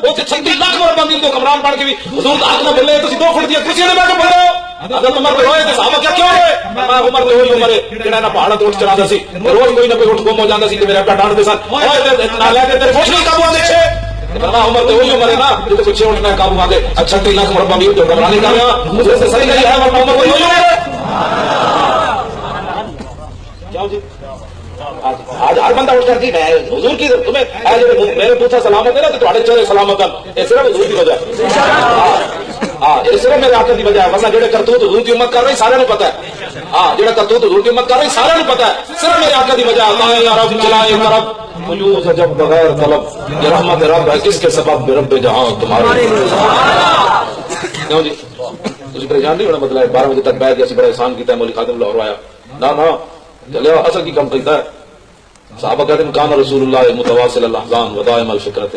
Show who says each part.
Speaker 1: ਉੱਥੇ 36 ਲੱਖ ਮਰਬਾ ਮਿਲ ਦੋ ਕਮਰਾਨ ਬਣ ਕੇ ਵੀ ਹਜ਼ੂਰ ਦਾ ਹੱਕ ਨਾ ਮਿਲੇ ਤੁਸੀਂ 2 ਫੁੱਟ ਦੀਆਂ ਕੁਰਸੀਆਂ ਤੇ ਬੈਠ ਕੇ ਬੋਲੋ अगर उमर पे रोए तो साहब क्या क्यों रोए मैं उमर तो वही उमर जेड़ा ना पहाड़ तो उठ चढ़ाता सी रोज कोई ना कोई उठ गुम हो जाता सी ते मेरे अब्बा डांटदे सन ओए ना लेके तेरे कुछ नहीं काबू आंदे छे मैं उमर तो वही उमर है ना जो कुछ उठना काबू आंदे 36 लाख मरबा भी तो घबराने का मुझे से सही नहीं है वरना उमर वही उमर है जाओ जी आज हर बंदा उठ करती मैं हुजूर की तुम्हें मेरे पूछा सलामत है ना तो तुम्हारे चेहरे सलामत है सिर्फ हुजूर की वजह हाँ सिर्फ मेरे आकर की वजह है वरना जेड़े करतूत हुजूर की उम्मत कर रही सारे पता है हाँ जेड़ा करतूत हुजूर की उम्मत कर रही सारे पता है सिर्फ मेरे आकर की वजह अल्लाह या रब चलाए करब मुयूज जब बगैर तलब ये रहमत रब है किसके सबब रब जहां तुम्हारे क्यों जी तुझे परेशान नहीं होना मतलब 12 बजे तक बैठ के बड़ा एहसान किया मौली खादिम लाहौर आया ना ना चले असल की कम करता है साहबा कहते हैं कान रसूलुल्लाह मुतवासिल अल अहज़ान व दाइम अल फिक्रत